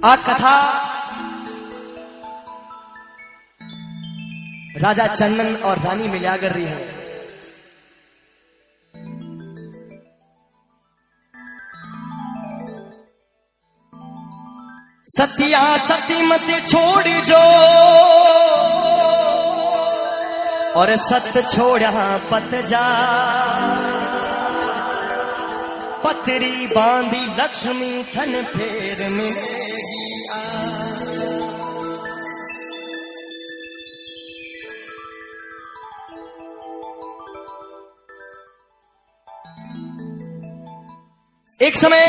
आ कथा राजा चंदन और रानी मिल्या कर रही है। सतिया सती मत छोड़ जो और सत छोड़ा पत जा, पतरी बांधी लक्ष्मी थन फेर मिलेगी आ। एक समय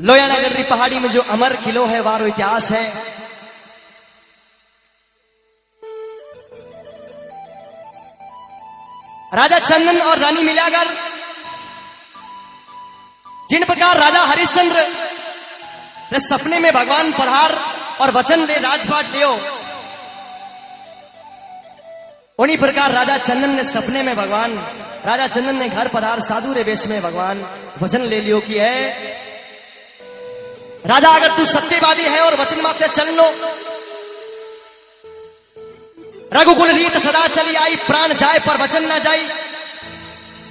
लोयानगरी पहाड़ी में जो अमर किलो है, वारो इतिहास है। राजा चंदन और रानी मिल्यागर जिन प्रकार राजा हरिश्चंद्र ने सपने में भगवान पधार और वचन ले राजपाट लियो, उन्हीं प्रकार राजा चंदन ने सपने में भगवान राजा चंदन ने घर पधार साधु रे वेश में भगवान वचन ले लियो कि है राजा, अगर तू सत्यवादी है और वचन मात्र चल लो, रघुकुल रीत सदा चली आई, प्राण जाए पर वचन ना जाए,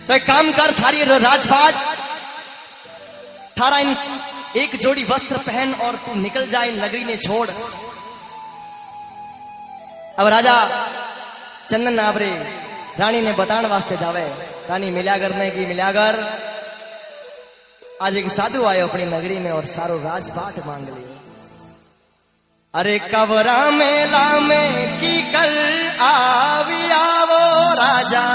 तो एक काम कर, थारी राजपाट थारा इन एक जोड़ी वस्त्र पहन और तू निकल जाए नगरी ने छोड़। अब राजा चंदन आवरे रानी ने बताने वास्ते जावे। रानी मिल्यागर ने की मिल्यागर आज एक साधु आयो अपनी नगरी में और सारो राजपाट मांग लियो। अरे कवरा मेला में की कल आवी आवो राजा,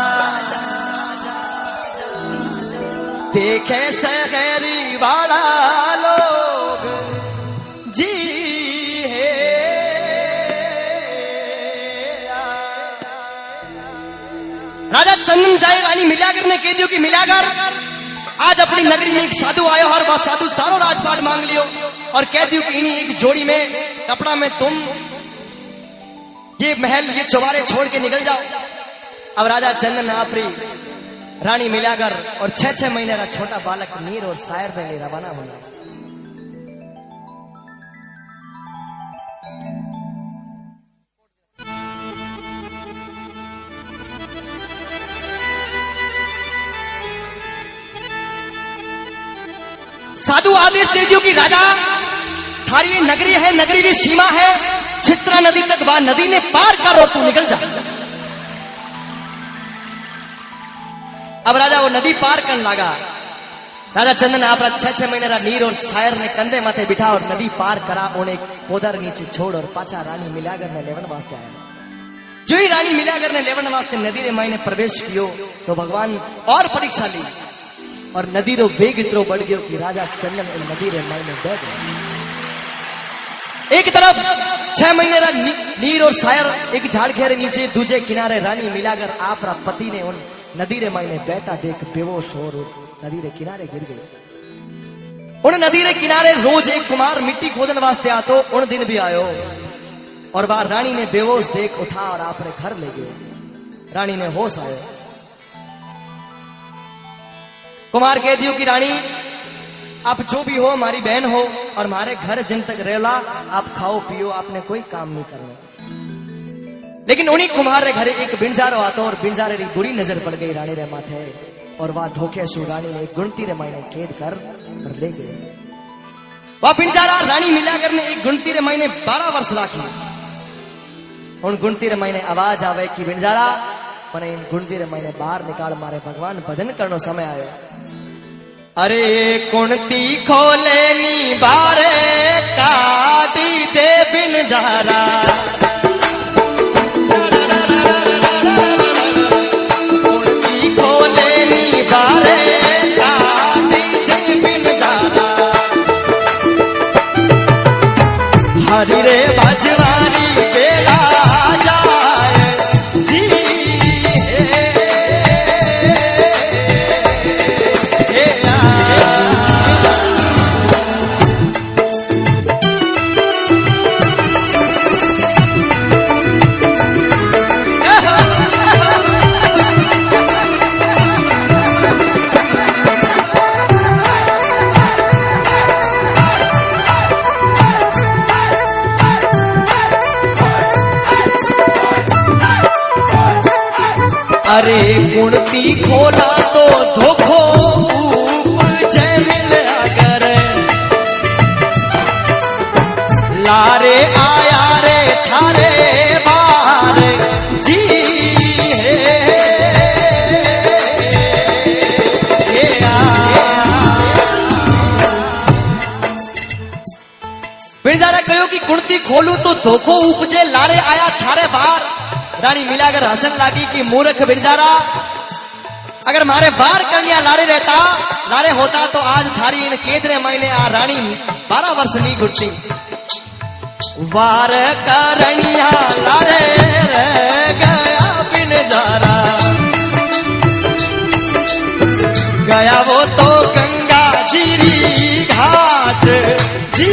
देखे शहरी वाला लोग जी है। राजा चंदन जाए, रानी मिल्यागर ने कह दियो कि मिल्यागर आज अपनी नगरी में एक साधु आयो और वह साधु सारो राजपाट मांग लियो और कह दियो कि इन्हीं एक जोड़ी में कपड़ा में तुम ये महल ये चौबारे छोड़ के निकल जाओ। अब राजा चंदन आपरी रानी मिल्यागर और 6-6 महीने का छोटा बालक नीर और शायर में रवाना होना। साधु आदेश दे दियो कि राजा थारी ये नगरी है, नगरी की सीमा है, चित्रा नदी तक वह नदी ने पार कर और तू निकल जा। अब राजा वो नदी पार करने लगा। राजा चंदन आप 6-6 महीने का नीर और शायर ने कंधे माथे बिठा और नदी पार करा, उन्हें पोदर नीचे छोड़ और पाचा रानी मिल्यागर ने लेवन वास्ते आया। जो ही रानी मिल्यागर ने लेवन वास्ते नदी रे मायने प्रवेश कियो तो भगवान और परीक्षा ली और नदी रो वेग इतरो बढ़ गयो कि राजा चंदन नदी रे मायने बह गया। एक तरफ 6 महीने का नीर और शायर एक झाड़ घेरे नीचे, दूजे किनारे रानी मिल्यागर आप पति ने उन नदी रे मायने बहता देख बेहोश हो नदी रे किनारे गिर गई। उन नदी रे किनारे रोज एक कुमार मिट्टी खोदन वास्ते आतो, उन दिन भी आयो और वह रानी ने बेहोश देख उठा और आपने घर ले गए। रानी ने होश आयो। कुमार कह दियो कि रानी आप जो भी हो हमारी बहन हो और हमारे घर जिन तक रेला, आप खाओ पियो, आपने कोई काम नहीं करना। लेकिन उन्हीं कुमार रे घरे एक बिंजारो आतो और बिंजारे री बुरी नजर पड़ गई रानी रे माथे और वह धोखे सु रानी ने गुणती रे मायने कैद कर और ले गए। वह बिंजारा रानी मिल्यागर ने एक गुणती रे मायने 12 वर्ष राखी। उन गुणती रे मायने आवाज आवे कि बिंजारा पर इन गुणती रे मायने बाहर निकाल, मारे भगवान भजन करनो समय आयो। अरे कुणती खोले नी बारे काटी दे बिंजारा, कुणती खोले नी बारे काटी दे बिंजारा, हरि रे भजवानी बेला जाए जी है। अरे कुणती खोला तो धोखो उपजे मिल अगर लारे आया रे थारे बार जी बिरजारा कहो कि कुणती खोलू तो धोखो उपजे लारे आया थारे बार। रानी मिलाकर हसन लागी कि मूर्ख बिरजारा, अगर मारे बार कन्या लारे रहता लारे होता तो आज थारी इन केदरे महीने आ रानी 12 वर्ष नहीं घुटती। वार करनिया लारे रह गया बिरजारा, गया वो तो गंगा जीरी घाट जी।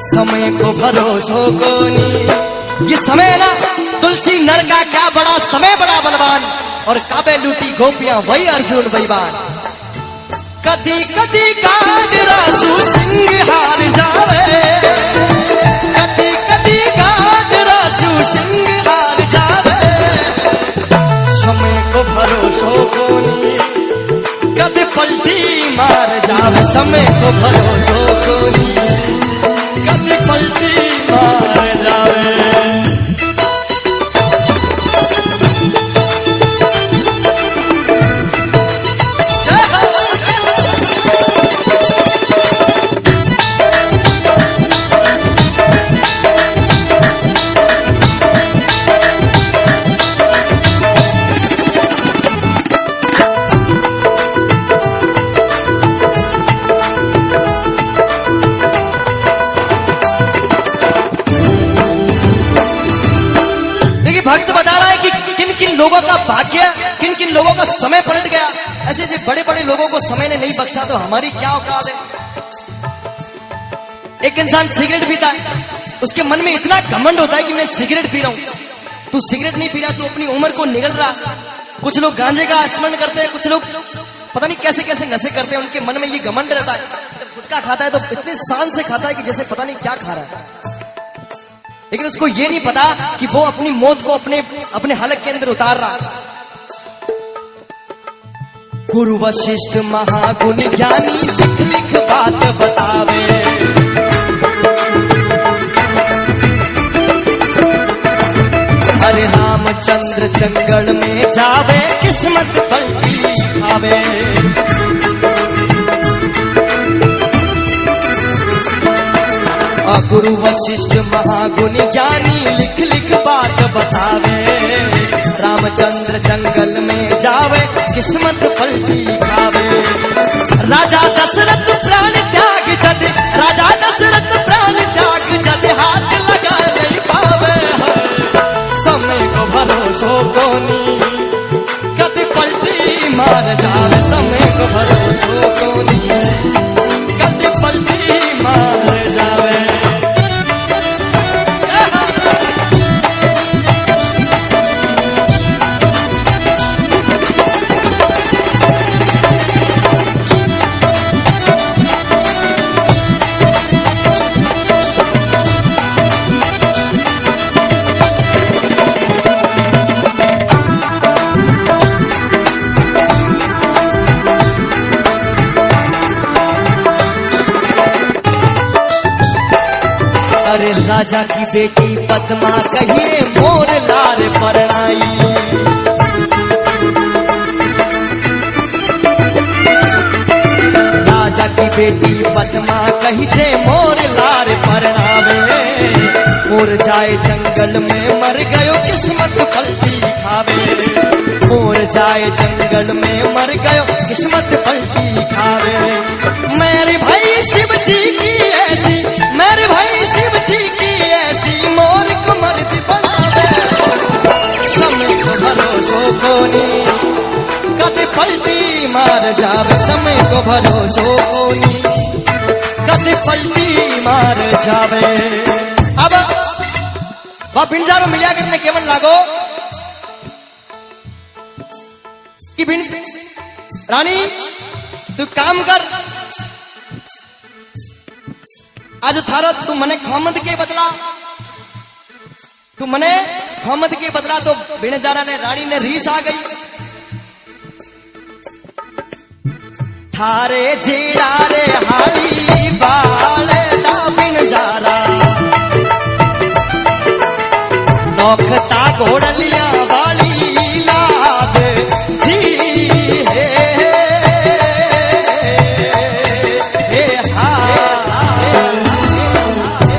समय को भरोसो कोनी, ये समय ना तुलसी नर का क्या बड़ा समय, बड़ा बलवान और काबे लूटी गोपियां वही अर्जुन बलवान। कदी कदी कादरासु सिंह हार जावे, कदी कदी कादरासु सिंह हार जावे। समय को भरोसो कोनी, कद पलटी मार जावे। समय को भरोसो कोनी, कद पलटी मार जावे। भक्त बता रहा है कि किन किन लोगों का भाग्य, किन किन लोगों का समय पलट गया। ऐसे ऐसे बड़े बड़े लोगों को समय ने नहीं बख्शा तो हमारी क्या औकात है। एक इंसान सिगरेट पीता है, उसके मन में इतना घमंड होता है कि मैं सिगरेट पी रहा हूं। तू सिगरेट नहीं पी रहा, तू अपनी उम्र को निगल रहा। कुछ लोग गांजे का स्मरण करते हैं, कुछ लोग पता नहीं कैसे कैसे नशे करते हैं, उनके मन में ये घमंड रहता है। जब गुटखा खाता है तो इतने शान से खाता है कि जैसे पता नहीं क्या खा रहा है, लेकिन उसको ये नहीं पता कि वो अपनी मौत को अपने हलक के अंदर उतार रहा। गुरु वशिष्ठ महागुणी ज्ञानी लिख लिख बात बतावे, अरे रामचंद्र जंगल में जावे किस्मत पलटी खावे। गुरु वशिष्ठ महागुणी ज्ञानी लिख लिख बात बतावे, रामचंद्र जंगल में जावे किस्मत पलटी खावे। राजा दशरथ प्राण त्याग जद, राजा दशरथ प्राण त्याग जद हाथ लगा नहीं पावे। समय को भरोसो कोनी, कद पलटी मार जावे। समय को भरोसो कोनी, कद पलटी मार जावे। अरे राजा की बेटी पद्मा कहिए मोर लार परणाई, बेटी पद्मा कही छे मोर लार परणावे। मोर जाए जंगल में मर गयो किस्मत पलटी खावे। मोर जाए जंगल में मर गयो किस्मत पलटी खावे। मेरे भाई शिव जी की ऐसी, मेरे भाई शिव जी की ऐसी मोर को मर्द बनावे। समय को भरोसो कोनी कदे पलटी मार जावे। समय को भरोसो कोनी कदे पलटी मार जावे। अब वह बिंजारो मिलिया करने केवन लागो कि रानी तू काम कर, आज थारो तू मने खामद के बदला, तू मने खामद के बदला। तो बिनजारा ने रानी ने रीस आ गई। थारे जेड़ा रे हाली बाल दा बिनजारा, नौखता घोड़लिया वाली लाद जी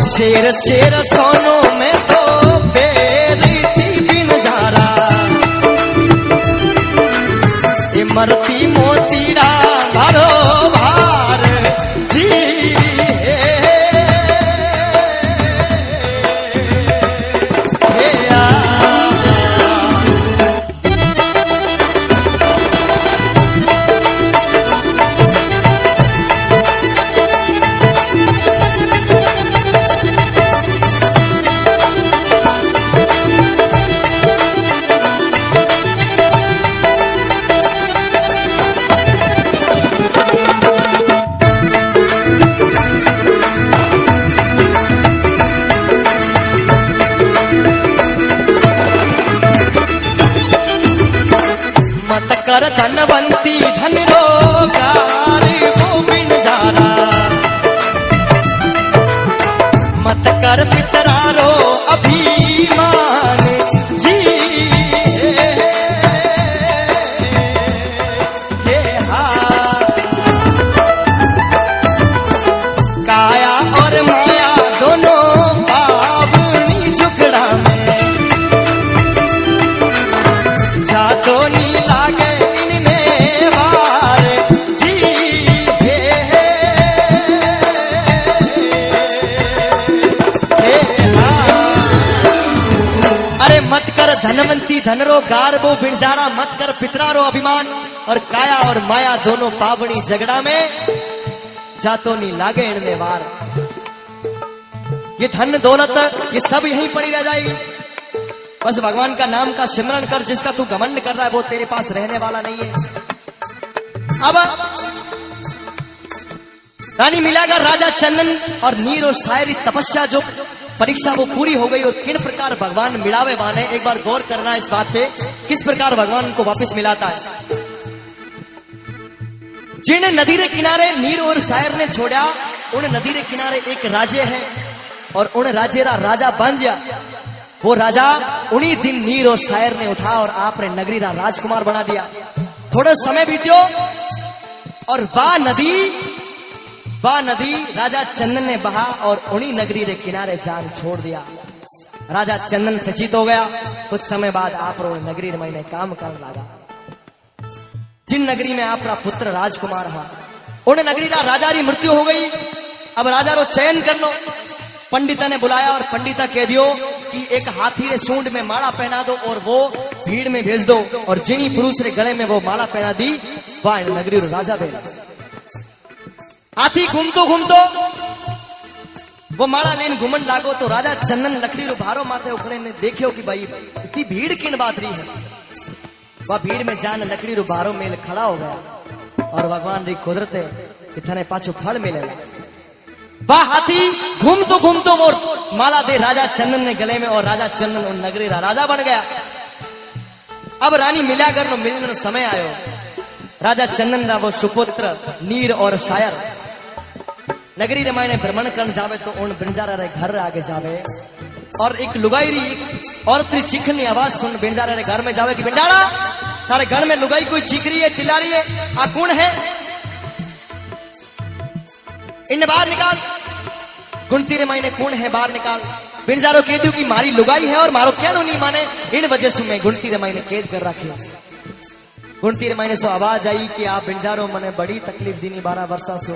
शेर शेर सोनो में तो बेरी थी बिनजारा। ये मरती मोतीरा भारो भार जी कर धनवंती धन रोगार वो बिनजारा। मत कर पितरारो अभिमान जी हे हा। काया और माया दोनों पावनी झुकड़ा में जातो नी लागे धनवंती धनरो गारबो बिनजारा। मत कर पितरारो अभिमान और काया और माया दोनों पावनी झगड़ा में जातो नी लागे इनमें वार। ये धन दौलत ये सब यहीं पड़ी रह जाएगी। बस भगवान का नाम का सिमरन कर, जिसका तू घमंड कर रहा है वो तेरे पास रहने वाला नहीं है। अब रानी मिलाकर राजा चंदन और नीर और शायरी तपस्या जो परीक्षा वो पूरी हो गई। और किन प्रकार भगवान मिलावे वाने, एक बार गौर करना इस बात पे, किस प्रकार भगवान को वापस मिलाता है। जिन नदी के किनारे नीर और शायर ने छोड़ा, उन नदी के किनारे एक राजे है और उन राजे रा राजा बन गया। वो राजा उन्हीं दिन नीर और शायर ने उठा और आपने नगरी रा राजकुमार बना दिया। थोड़ा समय बीत्यो और वह नदी राजा चंदन ने बहा और उन्हीं नगरी के किनारे जान छोड़ दिया। राजा चंदन सचित हो गया। कुछ समय बाद आप नगरी में काम करने लगा। जिन नगरी में आपका पुत्र राजकुमार है, उन नगरी का राजा की मृत्यु हो गई। अब राजा रो चयन कर लो। पंडिता ने बुलाया और पंडिता कह दियो कि एक हाथी रे सूंड में माला पहना दो और वो भीड़ में भेज दो। और जिनी पुरुष रे गले में वो माला पहना दी, वह नगरी रो राजा बन। हाथी घूमतो घूमतो वो माला लेन घूमन लागो तो राजा चंदन लकड़ी रो भारो माथे उखड़े ने देखियो कि भाई इतनी भीड़ किन बात रही है। वह भीड़ में जान लकड़ी रो भारो मेल खड़ा हो गया और भगवान री कुदरत है इतने पाछो फल मिले। वह हाथी घूमतो घूमतो वो माला दे राजा चंदन ने गले में और राजा चंदन उन नगरी रा राजा बन गया। अब रानी मिलाकर नो मिलने समय आयो। राजा चंदन रा वो सुपुत्र नीर और शायर नगरी रे मायने भ्रमण करने जावे तो उन बिनजारा रे घर आगे जावे और एक लुगाई री औरत री चीखने आवाज सुन बिनजारा रे घर में जावे कि बिनजारा थारे घर में लुगाई कोई चीख रही है, चिल्ला रही है, आ कौन है? इन्हें बाहर निकाल, गुणती रे मायने कौन है बाहर निकाल। बिनजारो कह दू की मारी लुगाई है और मारो क्या नहीं माने, इन वजह से मैं गुणती रे मायने कैद कर रखे। गुणती रे मायने सो आवाज आई कि आप बिनजारो मने बड़ी तकलीफ दीनी 12 वर्षा से,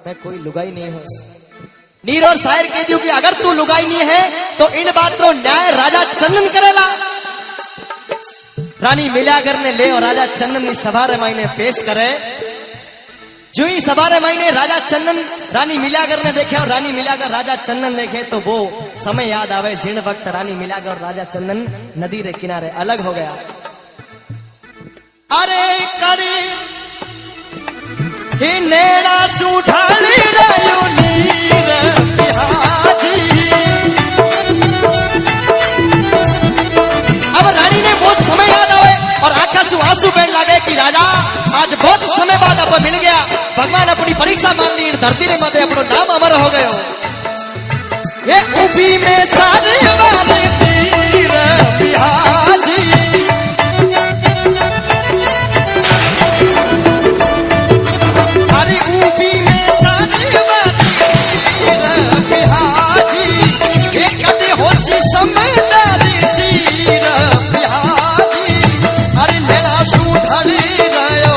मैं कोई लुगाई नहीं हूं। नीर और शायर कह दू कि अगर तू लुगाई नहीं है तो इन बात को न्याय राजा चंदन करेला। रानी मिलागर ने ले और राजा चंदन ने सभा रे मायने पेश करे। जो ही सभा रे मायने राजा चंदन रानी मिलागर ने देखे और रानी मिलागर राजा चंदन देखे तो वो समय याद आवे जिन वक्त रानी मिलागर और राजा चंदन नदी रे किनारे अलग हो गया। अरे करे ही नेड़ा सुठाली रयो नीर बिहाजी। अब रानी ने वो समय याद आवे और आंखा से आंसू बहने लगे कि राजा आज बहुत समय बाद अब मिल गया, भगवान अपनी परीक्षा मान ली, धरती रे माते अपनो नाम अमर हो गयो। ये उभी में सारे वाले तीर बिहाजी। अरे उभी में सारे वाले तीर बिहाजी, ये कदे होशी समझदारी सीर बिहाजी। अरे मेरा सुधड़ी गयो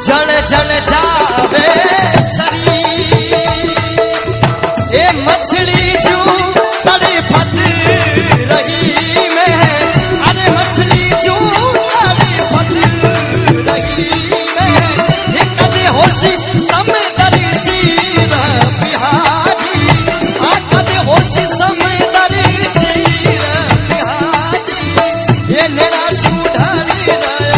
जल जल जावे शरीर, ए मछली जू तड़फत रही में। अरे मछली जू तड़फत रही में, कदे होशी समदरी सीर बिहाजी। आ कदे होशी समदरी सीर बिहाजी। ये मेरा सुधरी रयो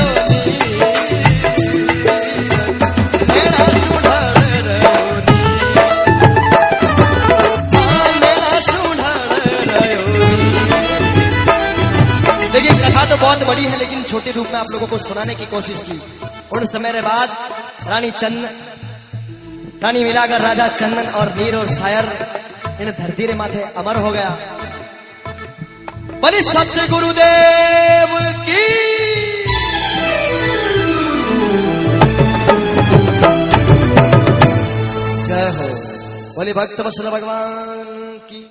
तो बहुत बड़ी है, लेकिन छोटे रूप में आप लोगों को सुनाने की कोशिश की। उन समय के बाद रानी मिलाकर राजा चंदन और नीर और शायर इन धरती रे माथे अमर हो गया। बलि सत्य गुरुदेव की जय हो। बोले भक्त वत्सल भगवान की।